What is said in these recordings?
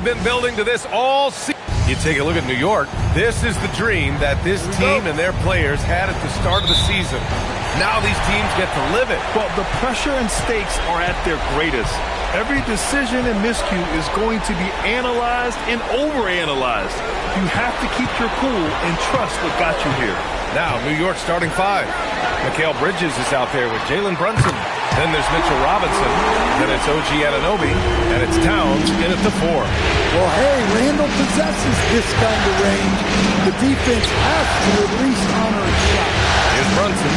We've been building to this all season. You take a look at New York. This is the dream that this team and their players had at the start of the season. Now these teams get to live it. Well, the pressure and stakes are at their greatest. Every decision and miscue is going to be analyzed and overanalyzed. You have to keep your cool and trust what got you here. Now, New York starting five. Mikal Bridges is out there with Jalen Brunson. Then there's Mitchell Robinson. Then it's OG Anunoby. And it's Towns in at the four. Well, hey, Randall possesses this kind of range. The defense has to at least honor a shot. Here's Brunson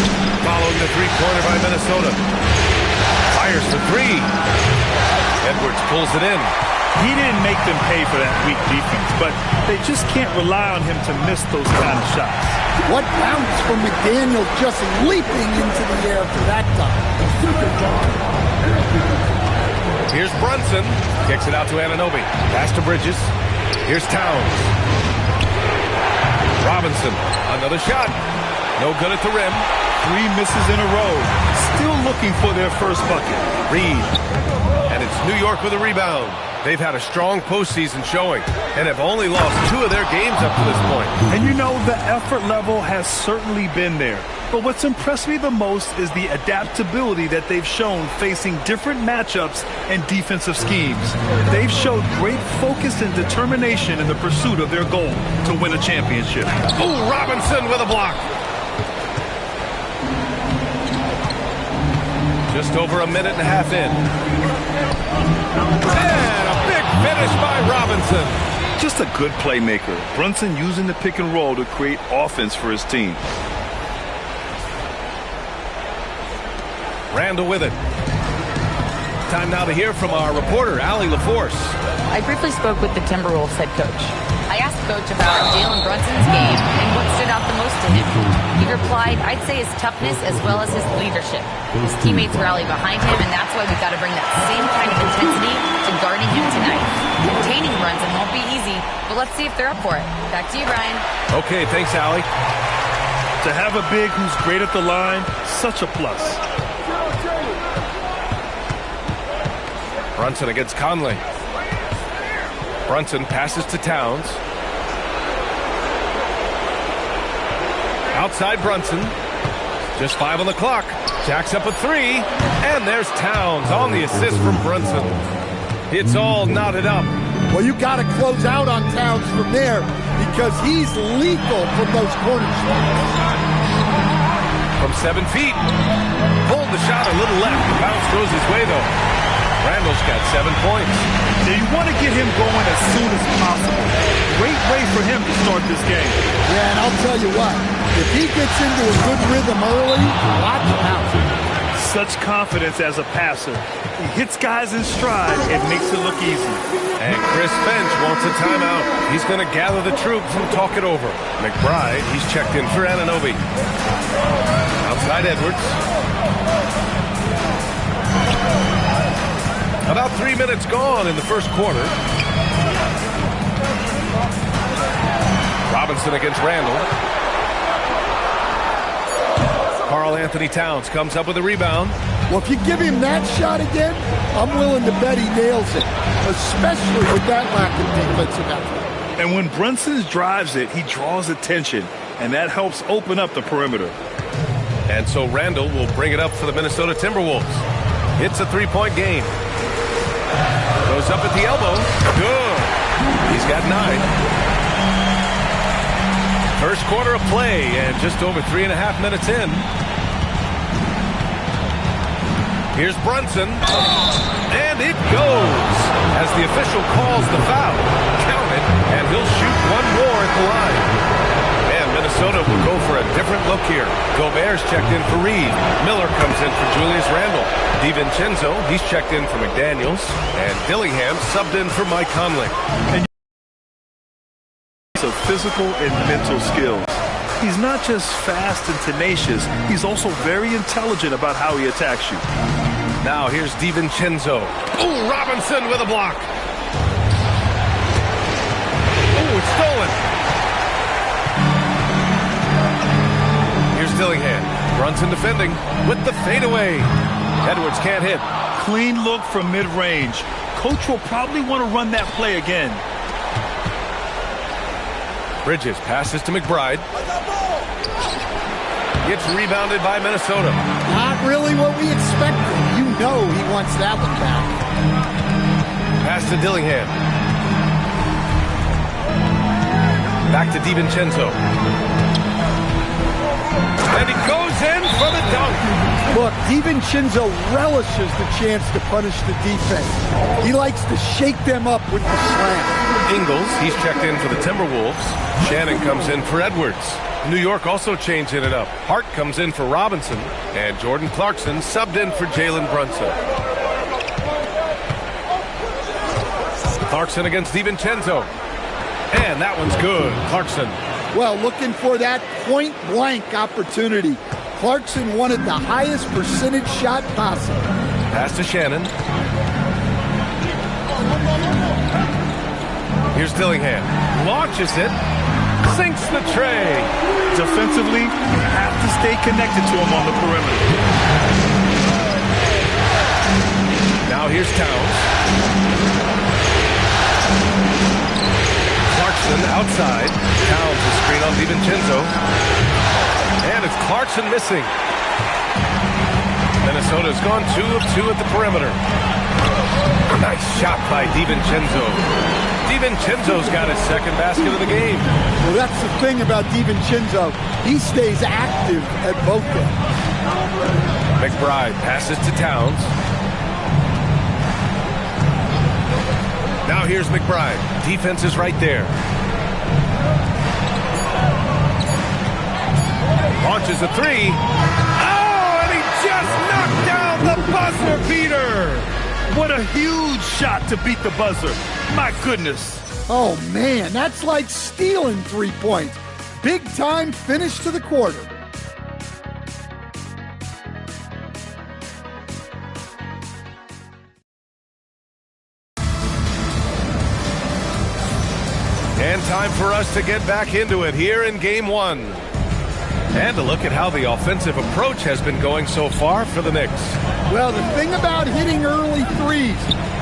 following the three-pointer by Minnesota. Fires for three. Edwards pulls it in. He didn't make them pay for that weak defense, but they just can't rely on him to miss those kind of shots. What bounce from McDaniel, just leaping into the air for that time. Here's Brunson. Kicks it out to Anunoby. Pass to Bridges. Here's Towns. Robinson. Another shot. No good at the rim. 3 misses in a row. Still looking for their first bucket. Reed. And it's New York with a rebound. They've had a strong postseason showing and have only lost 2 of their games up to this point. And you know, the effort level has certainly been there. But what's impressed me the most is the adaptability that they've shown facing different matchups and defensive schemes. They've showed great focus and determination in the pursuit of their goal to win a championship. Oh, Robinson with a block. Just over a minute and a half in. And a big finish by Robinson. Just a good playmaker. Brunson using the pick and roll to create offense for his team. Randall with it. Time now to hear from our reporter, Allie LaForce. I briefly spoke with the Timberwolves head coach. I asked Coach about Jalen Brunson's game and what stood out the most to him. He replied, I'd say his toughness as well as his leadership. His teammates rally behind him, and that's why we've got to bring that same kind of intensity to guarding him tonight. Containing Brunson won't be easy, but let's see if they're up for it. Back to you, Brian. Okay, thanks, Allie. To have a big who's great at the line, such a plus. Brunson against Conley. Brunson passes to Towns. Outside Brunson. Just 5 on the clock. Jacks up a 3. And there's Towns on the assist from Brunson. It's all knotted up. Well, you got to close out on Towns from there because he's lethal from those corner shots. From 7 feet. Pulled the shot a little left. The bounce goes his way, though. Randall's got 7 points. Now you want to get him going as soon as possible. Great way for him to start this game. Yeah, and I'll tell you what, if he gets into a good rhythm early, watch out. Such confidence as a passer. He hits guys in stride and makes it look easy. And Chris Finch wants a timeout. He's going to gather the troops and talk it over. McBride, he's checked in for Anunoby. Outside Edwards. About 3 minutes gone in the first quarter. Robinson against Randall. Karl Anthony Towns comes up with a rebound. Well, if you give him that shot again, I'm willing to bet he nails it, especially with that lack of defensive effort. And when Brunson drives it, he draws attention, and that helps open up the perimeter. And so Randall will bring it up for the Minnesota Timberwolves. It's a 3-point game. Goes up at the elbow. Good. He's got 9. First quarter of play, and just over 3.5 minutes in. Here's Brunson. And it goes. As the official calls the foul. Count it, and he'll shoot 1 more at the line. And Minnesota will go for a different look here. Gobert's checked in for Reed. Miller comes in for Julius Randle. DiVincenzo, he's checked in for McDaniels. And Dillingham subbed in for Mike Conley. And of physical and mental skills. He's not just fast and tenacious, he's also very intelligent about how he attacks you. Now here's DiVincenzo. Oh, Robinson with a block. Oh, it's stolen. Here's Dillingham. Brunson defending with the fadeaway. Edwards can't hit. Clean look from mid-range. coach will probably want to run that play again. Bridges passes to McBride. Gets rebounded by Minnesota. Not really what we expected. You know he wants that one back. Pass to Dillingham. Back to DiVincenzo. And he goes in for the dunk. Look, DiVincenzo relishes the chance to punish the defense. He likes to shake them up with the slam. Ingles, he's checked in for the Timberwolves. Shannon comes in for Edwards. New York also changing it up. Hart comes in for Robinson. And Jordan Clarkson subbed in for Jalen Brunson. Clarkson against DiVincenzo. And that one's good. Clarkson. Well, looking for that point-blank opportunity. Clarkson wanted the highest percentage shot possible. Pass to Shannon. Here's Dillingham. Launches it. Sinks the tray. Defensively, you have to stay connected to him on the perimeter. Now here's Towns. Clarkson outside. Towns is screen on DiVincenzo. And it's Clarkson missing. Minnesota's gone 2 of 2 at the perimeter. Nice shot by DiVincenzo. DiVincenzo's got his second basket of the game. Well, that's the thing about DiVincenzo. He stays active at both ends. McBride passes to Towns. Now here's McBride. Defense is right there. Launches a three. Oh, and he just knocked down the buzzer beater. What a huge shot to beat the buzzer. My goodness. Oh, man, that's like stealing 3 points. Big-time finish to the quarter. And time for us to get back into it here in Game 1. And to look at how the offensive approach has been going so far for the Knicks. Well, the thing about hitting early threes,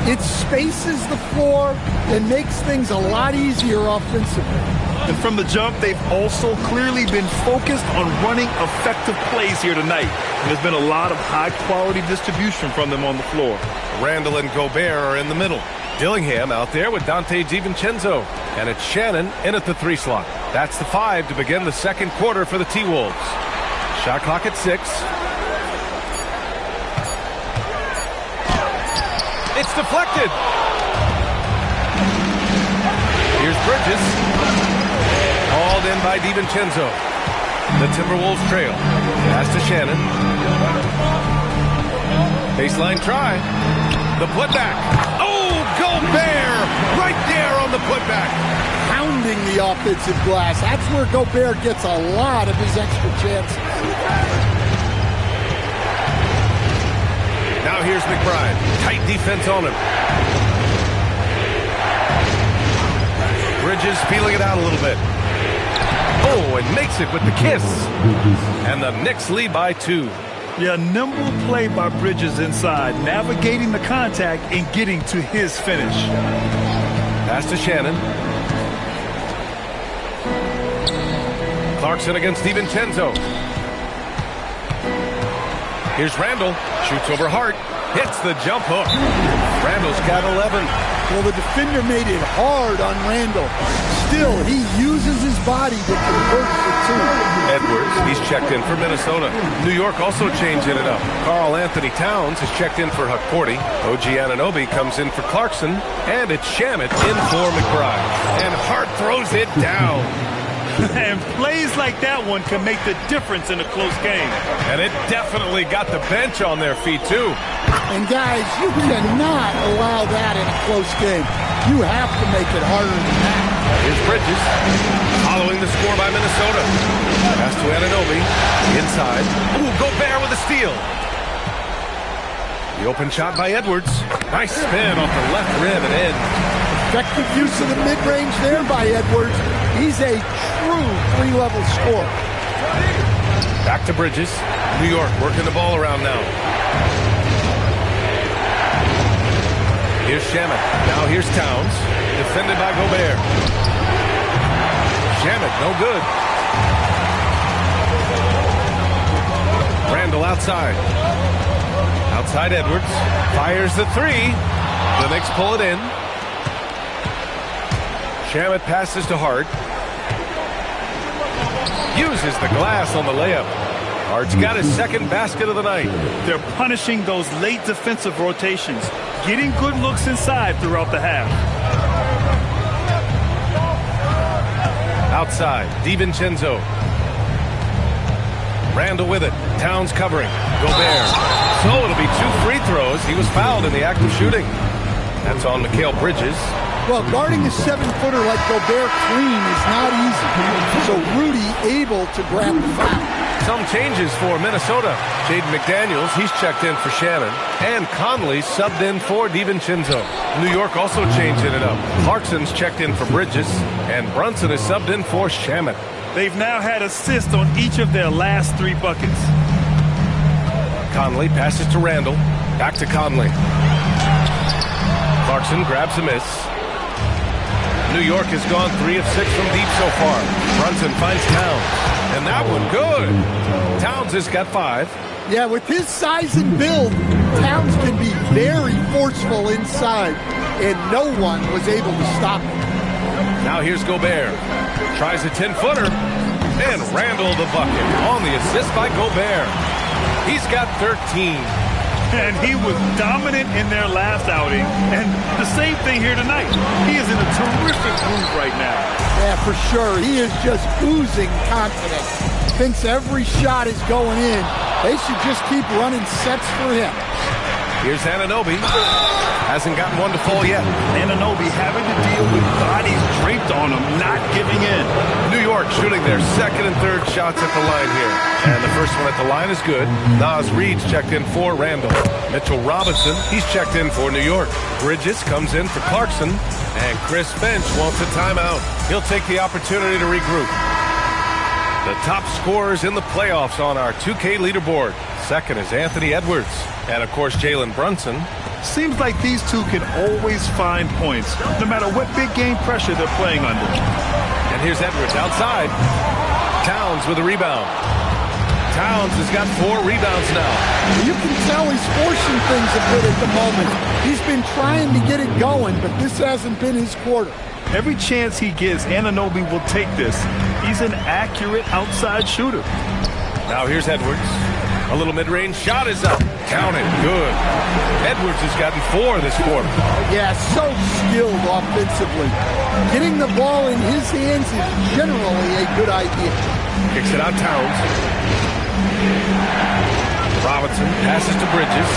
it spaces the floor and makes things a lot easier offensively. And from the jump, they've also clearly been focused on running effective plays here tonight. And there's been a lot of high-quality distribution from them on the floor. Randall and Gobert are in the middle. Dillingham out there with Dante DiVincenzo. And it's Shannon in at the 3 slot. That's the 5 to begin the second quarter for the T-Wolves. Shot clock at 6. It's deflected. Here's Bridges. Called in by DiVincenzo. The Timberwolves trail. Pass to Shannon. Baseline try. The putback. Oh, Gobert! Right there on the putback. Pounding the offensive glass. That's where Gobert gets a lot of his extra chances. Now here's McBride. Tight defense on him. Bridges feeling it out a little bit. Oh, and makes it with the kiss. And the Knicks lead by 2. Yeah, nimble play by Bridges inside, navigating the contact and getting to his finish. Pass to Shannon. Clarkson against DiVincenzo. Here's Randall. Shoots over Hart. Hits the jump hook. Randall's got 11. Well, the defender made it hard on Randall. Still, he uses his body to convert for 2. Edwards, he's checked in for Minnesota. New York also changing it up. Karl Anthony Towns is checked in for Huckporty. OG Anunoby comes in for Clarkson. And it's Shamet in for McBride. And Hart throws it down. And plays like that one can make the difference in a close game. And it definitely got the bench on their feet, too. And, guys, you cannot allow that in a close game. You have to make it harder than that. Here's Bridges, following the score by Minnesota. Pass to Anunoby, inside. Ooh, Gobert with a steal. The open shot by Edwards. Nice spin off the left rim and in. Effective use of the mid-range there by Edwards. He's a true 3-level scorer. Back to Bridges. New York working the ball around now. Here's Shamet. Now here's Towns. Defended by Gobert. Shamet, no good. Randall outside. Outside Edwards. Fires the three. The Knicks pull it in. Shamet passes to Hart. Uses the glass on the layup. Hart's got his second basket of the night. They're punishing those late defensive rotations, getting good looks inside throughout the half. Outside, DiVincenzo. Randall with it. Towns covering. Gobert. So it'll be 2 free throws. He was fouled in the act of shooting. That's on Mikal Bridges. Well, guarding a 7-footer like Gobert clean is not easy. So Rudy able to grab the foul. Some changes for Minnesota. Jaden McDaniels, he's checked in for Shannon. And Conley subbed in for DiVincenzo. New York also changing it up. Clarkson's checked in for Bridges. And Brunson is subbed in for Shamet. They've now had assists on each of their last 3 buckets. Conley passes to Randall. Back to Conley. Clarkson grabs a miss. New York has gone 3 of 6 from deep so far. Brunson finds Towns. And that one good. Towns has got 5. Yeah, with his size and build, Towns can be very forceful inside, and no one was able to stop him. Now here's Gobert. Tries a 10-footer. And Randall the bucket on the assist by Gobert. He's got 13. And he was dominant in their last outing. And the same thing here tonight. He is in a terrific groove right now. Yeah, for sure. He is just oozing confidence. Thinks every shot is going in. They should just keep running sets for him. Here's Anunoby. Hasn't gotten one to fall yet. Anunoby having to deal with bodies draped on him, not giving in. New York shooting their second and third shots at the line here. And the first one at the line is good. Nas Reed's checked in for Randall. Mitchell Robinson, he's checked in for New York. Bridges comes in for Clarkson. And Chris Finch wants a timeout. He'll take the opportunity to regroup. The top scorers in the playoffs on our 2K leaderboard. Second is Anthony Edwards. And, of course, Jalen Brunson. Seems like these two can always find points, no matter what big game pressure they're playing under. And here's Edwards outside. Towns with a rebound. Towns has got 4 rebounds now. You can tell he's forcing things a bit at the moment. He's been trying to get it going, but this hasn't been his quarter. Every chance he gets, Anunoby will take this. He's an accurate outside shooter. Now here's Edwards. A little mid-range shot is up. Counted. Good. Edwards has gotten 4 this quarter. Yeah, so skilled offensively. Getting the ball in his hands is generally a good idea. Kicks it out Towns. Robinson passes to Bridges.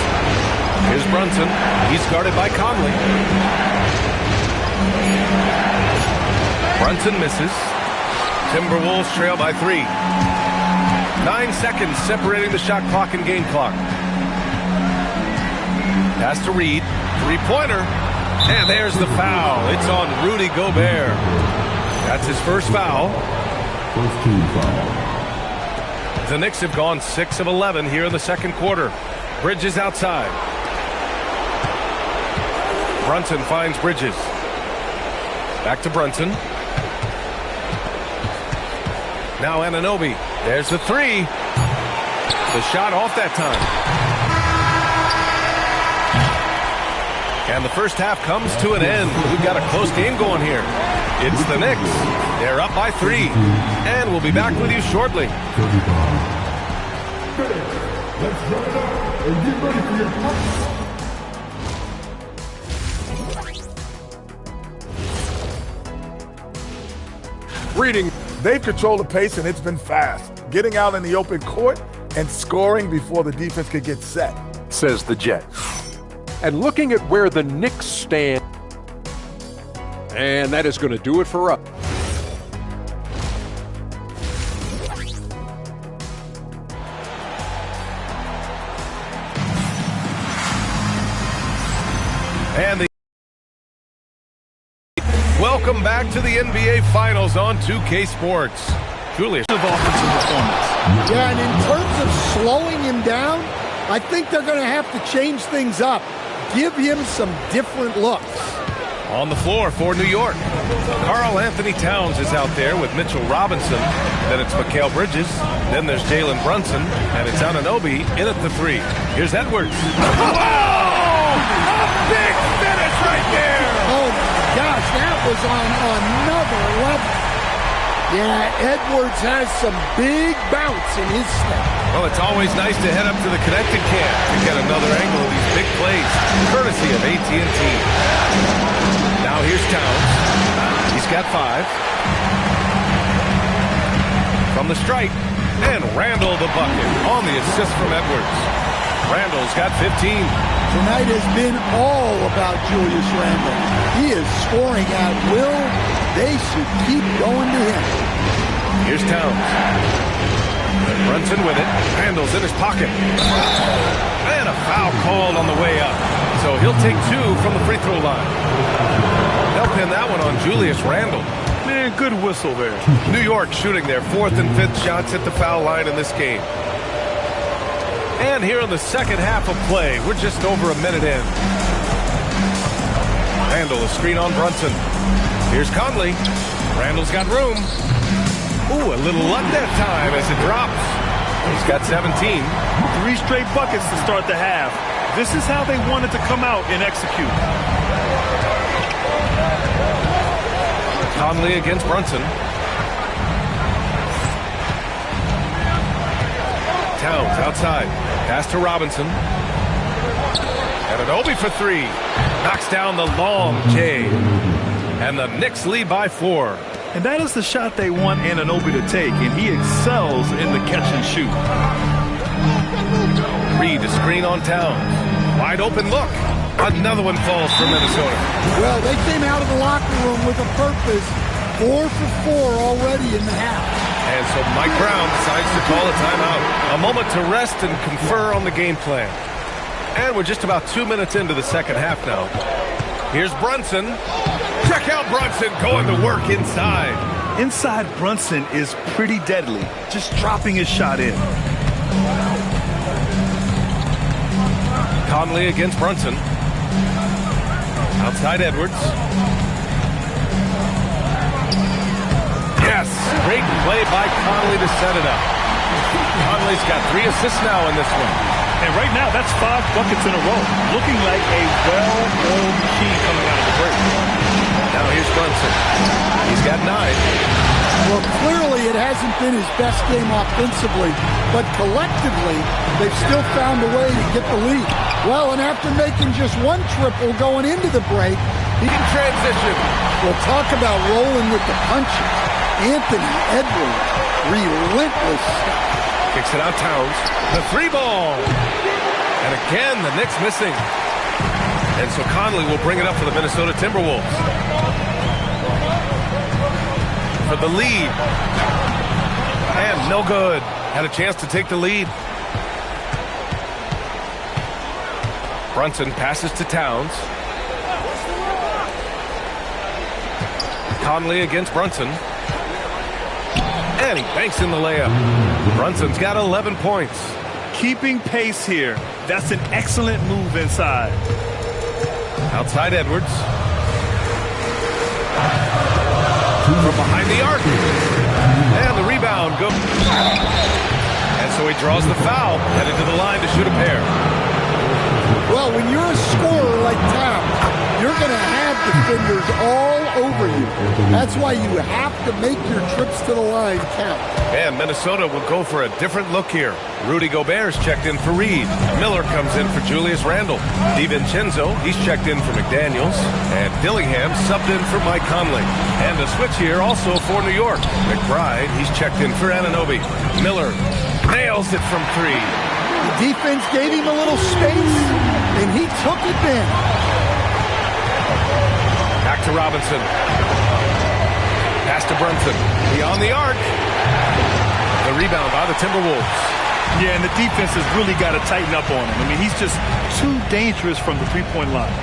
Here's Brunson. He's guarded by Conley. Brunson misses. Timberwolves trail by 3. 9 seconds separating the shot clock and game clock. Pass to Reed. 3-pointer. And there's the foul. It's on Rudy Gobert. That's his first foul. First team foul. The Knicks have gone 6 of 11 here in the second quarter. Bridges outside. Brunson finds Bridges. Back to Brunson. Now Anunoby. There's the 3. The shot off that time. And the first half comes to an end. We've got a close game going here. It's the Knicks. They're up by 3. And we'll be back with you shortly. Let's run it up and get ready for your Reading, they've controlled the pace and it's been fast. Getting out in the open court and scoring before the defense could get set. Says the Jet. And looking at where the Knicks stand, and that is going to do it for us. And welcome back to the NBA Finals on 2K Sports. Julius. Offensive performance. Yeah, and in terms of slowing him down, I think they're going to have to change things up. give him some different looks. On the floor for New York, Karl Anthony Towns is out there with Mitchell Robinson. Then it's Mikal Bridges. Then there's Jalen Brunson. And it's Anunoby in at the 3. Here's Edwards. Oh! A big finish right there! Oh, my gosh, that was on another level. Yeah, Edwards has some big bounce in his step. Well, it's always nice to head up to the connected cam to get another angle of these big plays, courtesy of AT&T. Now here's Towns. He's got 5. From the stripe, and Randall the bucket on the assist from Edwards. Randall's got 15. Tonight has been all about Julius Randall. He is scoring at will. They should keep going to him. Here's Towns. Brunson with it. Randall's in his pocket. And a foul called on the way up. So he'll take 2 from the free throw line. They'll pin that one on Julius Randall. Man, good whistle there. New York shooting their 4th and 5th shots at the foul line in this game. And here in the second half of play, we're just over a minute in. Randall, a screen on Brunson. Here's Conley. Randall's got room. Ooh, a little luck that time as it drops. He's got 17. 3 straight buckets to start the half. This is how they wanted to come out and execute. Conley against Brunson. Towns outside. Pass to Robinson. And Anunoby for 3. Knocks down the long J. And the Knicks lead by 4. And that is the shot they want Anunoby to take, and he excels in the catch and shoot. Reed, a screen on Towns. Wide open look. Another one falls for Minnesota. Well, they came out of the locker room with a purpose. 4 for 4 already in the half. And so Mike Brown decides to call a timeout. A moment to rest and confer on the game plan. And we're just about 2 minutes into the second half now. Here's Brunson. Check out Brunson going to work inside. Inside Brunson is pretty deadly, just dropping his shot in. Conley against Brunson. Outside Edwards. Yes, great play by Conley to set it up. Conley's got 3 assists now in this one. And right now, that's 5 buckets in a row. Looking like a well-oiled machine coming out of the break. Now here's Brunson. He's got 9. Well, clearly it hasn't been his best game offensively, but collectively, they've still found a way to get the lead. Well, and after making just 1 triple going into the break, he In transition. will talk about rolling with the punches. Anthony Edwards, relentless. Kicks it out Towns. The 3 ball. And again, the Knicks missing. And so Conley will bring it up for the Minnesota Timberwolves. For the lead. And no good. Had a chance to take the lead. Brunson passes to Towns. Conley against Brunson. And he banks in the layup. Brunson's got 11 points. Keeping pace here. That's an excellent move inside. Outside Edwards. From behind the arc. And the rebound goes. And so he draws the foul, headed to the line to shoot a pair. Well, when you're a scorer like Towns, you're going to have defenders all over you. That's why you have to make your trips to the line count. And Minnesota will go for a different look here. Rudy Gobert's checked in for Reed. Miller comes in for Julius Randle. DiVincenzo, he's checked in for McDaniels. And Dillingham subbed in for Mike Conley. And a switch here also for New York. McBride, he's checked in for Anunoby. Miller nails it from 3. The defense gave him a little space, and he took advantage. Back to Robinson. Pass to Brunson. Beyond the arc. The rebound by the Timberwolves. Yeah, and the defense has really got to tighten up on him. I mean, he's just too dangerous from the three-point line.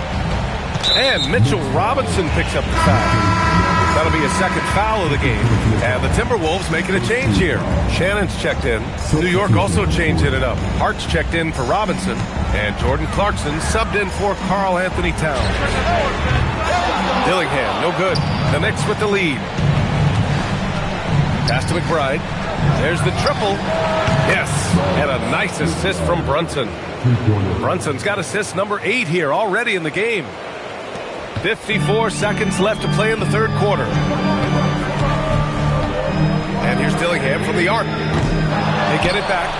And Mitchell Robinson picks up the foul. That'll be a second foul of the game. And the Timberwolves making a change here. Shannon's checked in. New York also changing it up. Hart's checked in for Robinson. And Jordan Clarkson subbed in for Karl Anthony Towns. Dillingham, no good. The Knicks with the lead. Pass to McBride. There's the triple. Yes, and a nice assist from Brunson. Brunson's got assist number 8 here already in the game. 54 seconds left to play in the third quarter. And here's Dillingham from the arc. They get it back.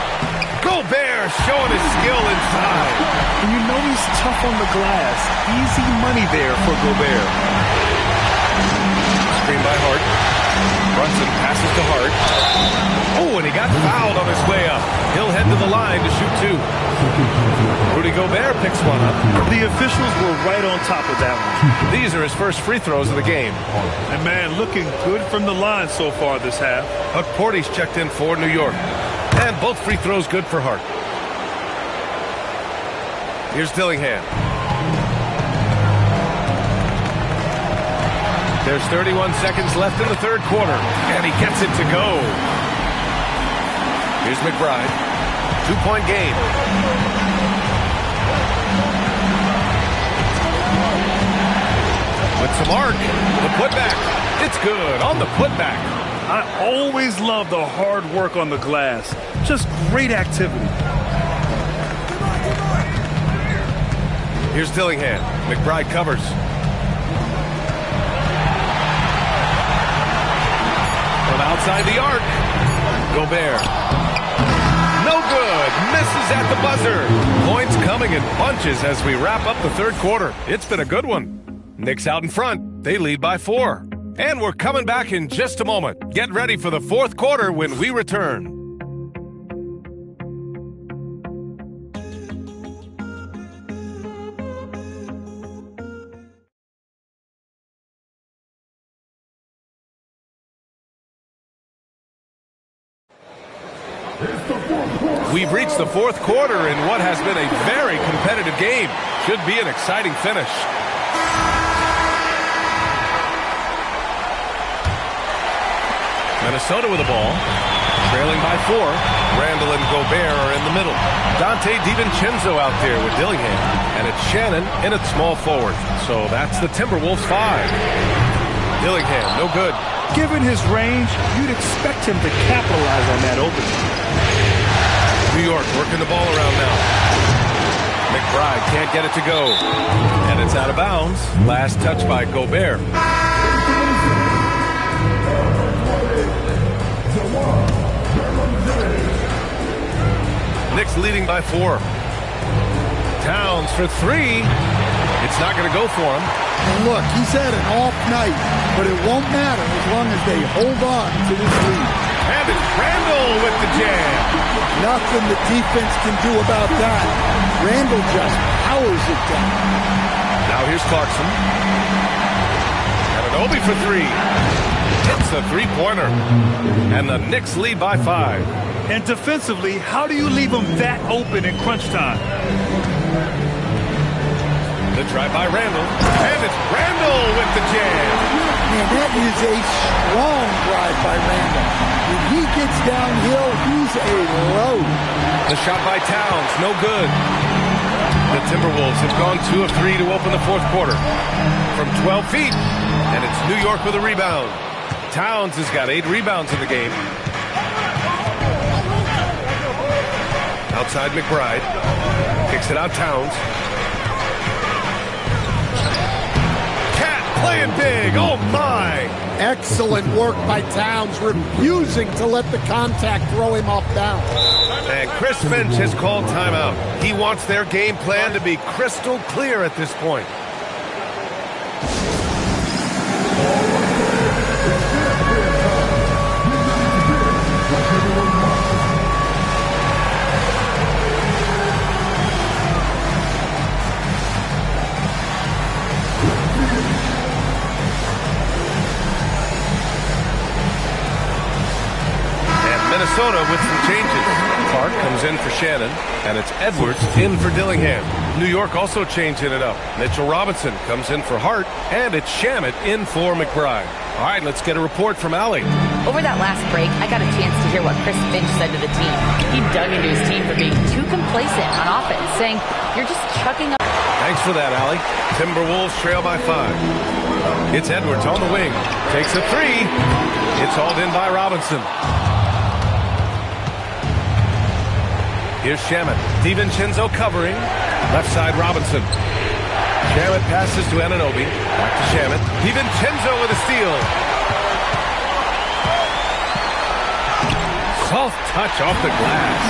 Gobert showing his skill inside. And you know he's tough on the glass. Easy money there for Gobert. Screen by Hart. Brunson passes to Hart. Oh, and he got fouled on his way up. He'll head to the line to shoot 2. Rudy Gobert picks one up. The officials were right on top of that one. These are his first free throws of the game. And man, looking good from the line so far this half. Huck Porty's checked in for New York. And both free throws good for Hart. Here's Dillingham. There's 31 seconds left in the third quarter. And he gets it to go. Here's McBride. 2-point game. With some arc. The putback. It's good on the putback. I always love the hard work on the glass. Just great activity. Here's Dillingham. McBride covers. From outside the arc. Gobert. No good. Misses at the buzzer. Points coming in bunches as we wrap up the third quarter. It's been a good one. Knicks out in front. They lead by 4. And we're coming back in just a moment. Get ready for the fourth quarter when we return. We've reached the fourth quarter in what has been a very competitive game. Should be an exciting finish. Minnesota with the ball, trailing by 4. Randall and Gobert are in the middle. Dante DiVincenzo out there with Dillingham. And it's Shannon in at small forward. So that's the Timberwolves 5. Dillingham, no good. Given his range, you'd expect him to capitalize on that opening. New York working the ball around now. McBride can't get it to go. And it's out of bounds. Last touch by Gobert. Knicks leading by 4. Towns for 3. It's not going to go for him. And look, he's had an off night, but it won't matter as long as they hold on to this lead. And it's Randall with the jam. Nothing the defense can do about that. Randall just powers it down. Now here's Clarkson. And an Obi for 3. Hits the three-pointer. And the Knicks lead by 5. And defensively, how do you leave them that open in crunch time? The try by Randall. And it's Randall with the jam. Man, that is a strong drive by Randall. When he gets downhill, he's a load. The shot by Towns, no good. The Timberwolves have gone 2 of 3 to open the fourth quarter. From 12 feet, and it's New York with a rebound. Towns has got 8 rebounds in the game. Outside McBride. Kicks it out Towns. Cat playing big. Oh, my. Excellent work by Towns, refusing to let the contact throw him off balance. And Chris Finch has called timeout. He wants their game plan to be crystal clear at this point. Minnesota with some changes. Clark comes in for Shannon, and it's Edwards in for Dillingham. New York also changing it up. Mitchell Robinson comes in for Hart, and it's Shamet in for McBride. All right, let's get a report from Allie. Over that last break, I got a chance to hear what Chris Finch said to the team. He dug into his team for being too complacent on offense, saying, "You're just chucking up." Thanks for that, Allie. Timberwolves trail by 5. It's Edwards on the wing. Takes a 3. It's hauled in by Robinson. Here's Shamet. DiVincenzo covering. Left side, Robinson. Shamet passes to Anunoby. Back to Shamet. DiVincenzo with a steal. Soft touch off the glass.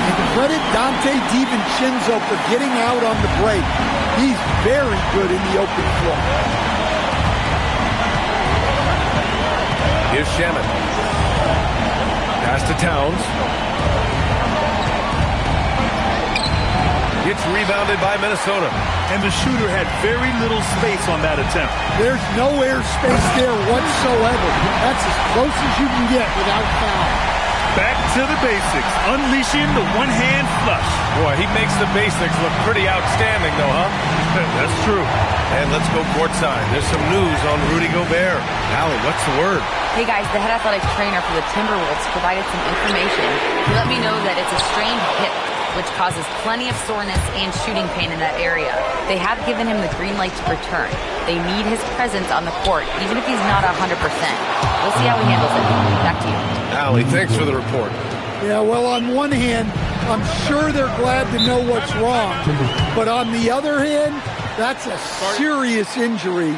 And credit Dante DiVincenzo for getting out on the break. He's very good in the open floor. Here's Shamet. Pass to Towns. It's rebounded by Minnesota. And the shooter had very little space on that attempt. There's no air space there whatsoever. That's as close as you can get without foul. Back to the basics, unleashing the one-hand flush. Boy, he makes the basics look pretty outstanding, though, huh? That's true. And let's go courtside. There's some news on Rudy Gobert. Allie, what's the word? Hey guys, the head athletic trainer for the Timberwolves provided some information. He let me know that it's a strained hip, which causes plenty of soreness and shooting pain in that area. They have given him the green light to return. They need his presence on the court, even if he's not 100%. We'll see how he handles it. Back to you. Allie, thanks for the report. Yeah, well, on one hand, I'm sure they're glad to know what's wrong. But on the other hand, that's a serious injury.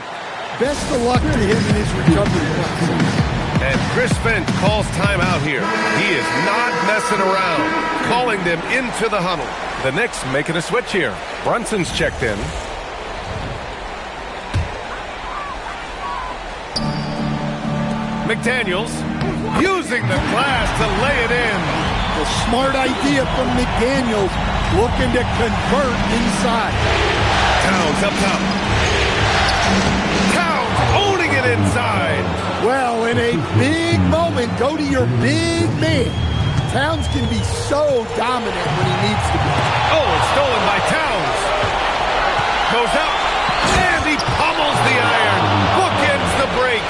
Best of luck to him in his recovery process. And Chris Finch calls timeout here. He is not messing around, calling them into the huddle. The Knicks making a switch here. Brunson's checked in. McDaniels using the glass to lay it in. A smart idea from McDaniels, looking to convert inside. Towns up top. Towns owning it inside. Well, in a big moment, go to your big man. Towns can be so dominant when he needs to be. Oh, it's stolen by Towns. Goes up, and he pummels the iron. Bookends the break.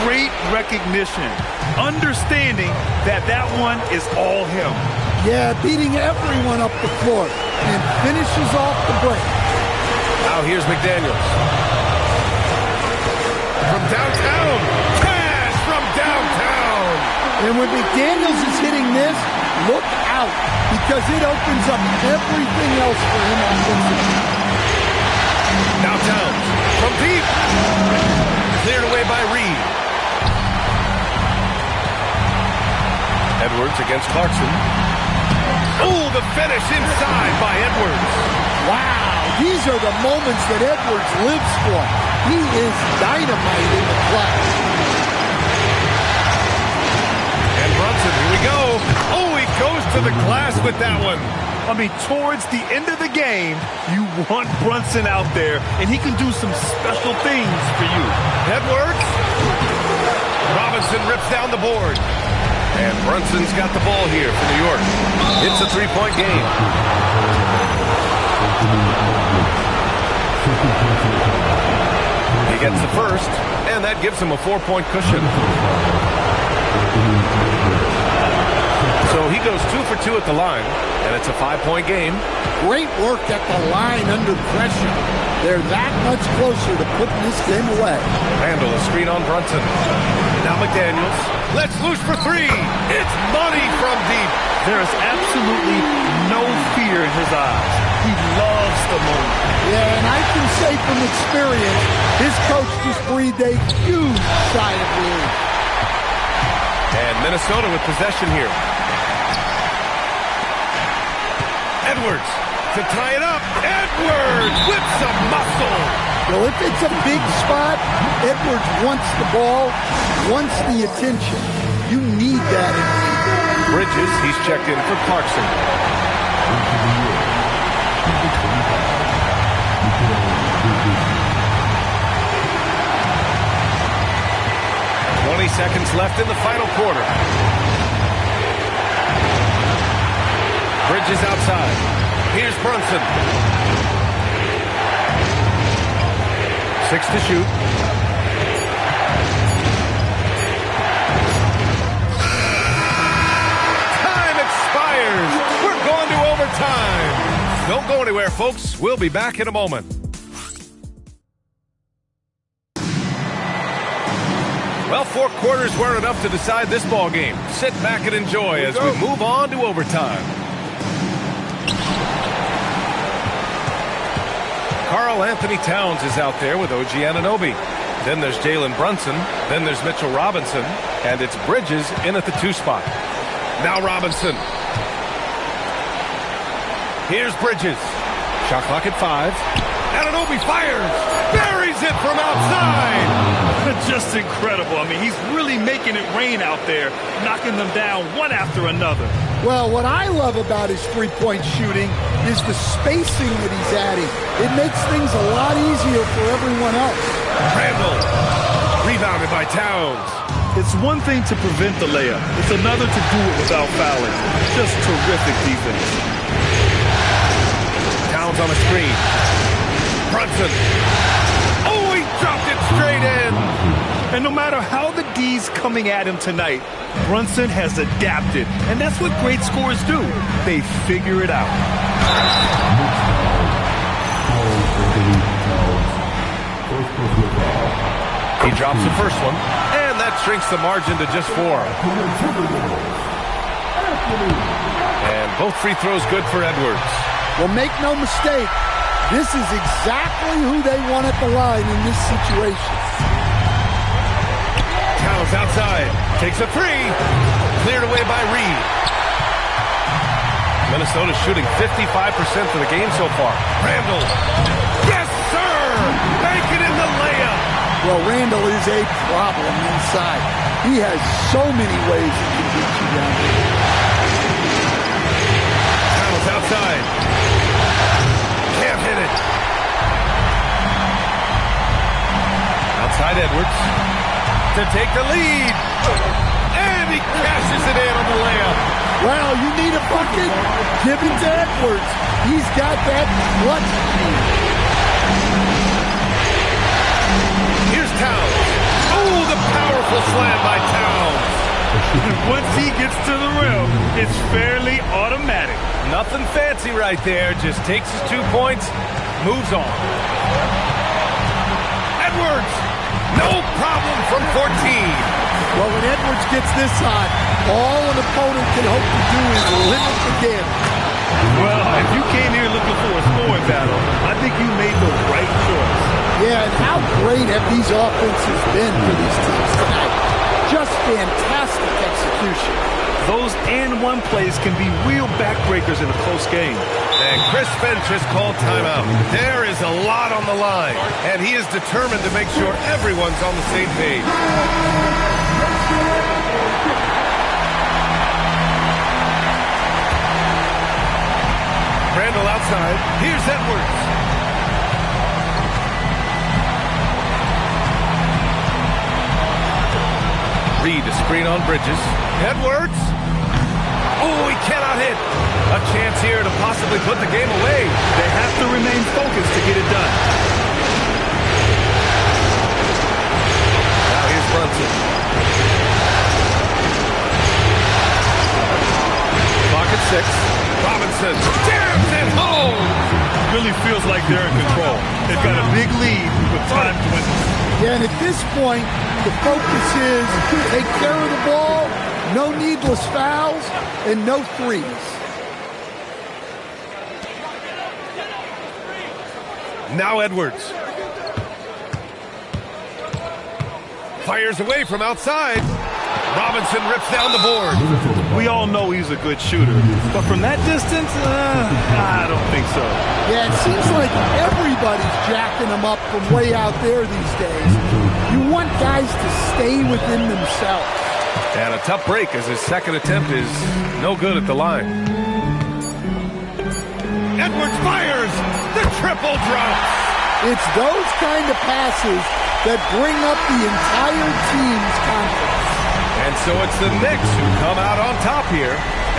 Great recognition. Understanding that that one is all him. Yeah, beating everyone up the floor and finishes off the break. Now here's McDaniels. From downtown. Cash from downtown. And when McDaniels is hitting this, look out, because it opens up everything else for him offensively. Now Towns from deep. Cleared away by Reed. Edwards against Clarkson. Oh, the finish inside by Edwards. Wow, these are the moments that Edwards lives for. He is dynamite in the clutch. And Brunson, here we go. Oh, he goes to the glass with that one. I mean, towards the end of the game, you want Brunson out there, and he can do some special things for you. Edwards. Robinson rips down the board. And Brunson's got the ball here for New York. It's a three-point game. He gets the first, and that gives him a 4-point cushion. So he goes 2 for 2 at the line, and it's a 5-point game. Great work at the line under pressure. They're that much closer to putting this game away. Randall, a screen on Brunson. Now McDaniels. Let's loose for 3. It's money from deep. There is absolutely no fear in his eyes. He loves the moment. Yeah, and I can say from experience, his coach just breathed a huge sigh of relief. And Minnesota with possession here. Edwards to tie it up. Edwards with some muscle. Well, if it's a big spot, Edwards wants the ball, wants the attention. You need that in the league. Bridges, he's checked in for Clarkson. Seconds left in the final quarter. Bridges outside. Here's Brunson. 6 to shoot. Time expires. We're going to overtime. Don't go anywhere, folks. We'll be back in a moment. Well, 4 quarters weren't enough to decide this ball game. Sit back and enjoy as we move on to overtime. Karl Anthony Towns is out there with OG Anunoby. Then there's Jalen Brunson. Then there's Mitchell Robinson. And it's Bridges in at the 2 spot. Now Robinson. Here's Bridges. Shot clock at 5. Anunoby fires. Buries it from outside. Just incredible. I mean, he's really making it rain out there, knocking them down one after another. Well, what I love about his three-point shooting is the spacing that he's adding. It makes things a lot easier for everyone else. Randall. Rebounded by Towns. It's one thing to prevent the layup. It's another to do it without fouling. Just terrific defense. Towns on the screen. Brunson. Oh, he dropped it straight in. And no matter how the D's coming at him tonight, Brunson has adapted. And that's what great scorers do. They figure it out. He drops the first one, and that shrinks the margin to just 4. And both free throws good for Edwards. Well, make no mistake, this is exactly who they want at the line in this situation. Towns outside, takes a 3, cleared away by Reed. Minnesota's shooting 55% for the game so far. Randall, yes sir, making it the layup. Well, Randall is a problem inside. He has so many ways he can beat you down here. Towns outside, can't hit it. Outside Edwards to take the lead. And he cashes it in on the layup. Well, you need a bucket? Give it to Edwards. He's got that clutch speed. Here's Towns. Oh, the powerful slam by Towns. Once he gets to the rim, it's fairly automatic. Nothing fancy right there. Just takes his 2 points, moves on. Edwards. No problem from 14. Well, when Edwards gets this hot, all an opponent can hope to do is limit the damage. Well, if you came here looking for a scoring battle, I think you made the right choice. Yeah, and how great have these offenses been for these teams tonight? Just fantastic execution. Those and-one plays can be real backbreakers in a close game. And Chris Finch has called timeout. There is a lot on the line, and he is determined to make sure everyone's on the same page. Randall outside. Here's Edwards. Reed to screen on Bridges. Edwards. Oh, he cannot hit. A chance here to possibly put the game away. They have to remain focused to get it done. Now here's Brunson. Clock at 6. Robinson jams it home. Really feels like they're in control. They've got a big lead with time to win. Yeah, and at this point, the focus is take care of the ball, no needless fouls, and no threes. Now Edwards. Fires away from outside. Robinson rips down the board. We all know he's a good shooter, but from that distance, I don't think so. Yeah, it seems like everybody's jacking him up from way out there these days. You want guys to stay within themselves. And a tough break as his second attempt is no good at the line. Edwards fires. The triple drops. It's those kind of passes that bring up the entire team's confidence. And so it's the Knicks who come out on top here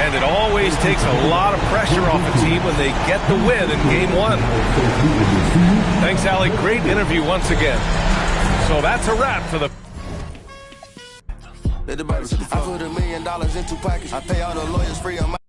And it always takes a lot of pressure off a team when they get the win in Game 1. Thanks, Allie. Great interview once again. So that's a wrap for the... I put $1 million in 2 pockets. I pay all the lawyers free on my...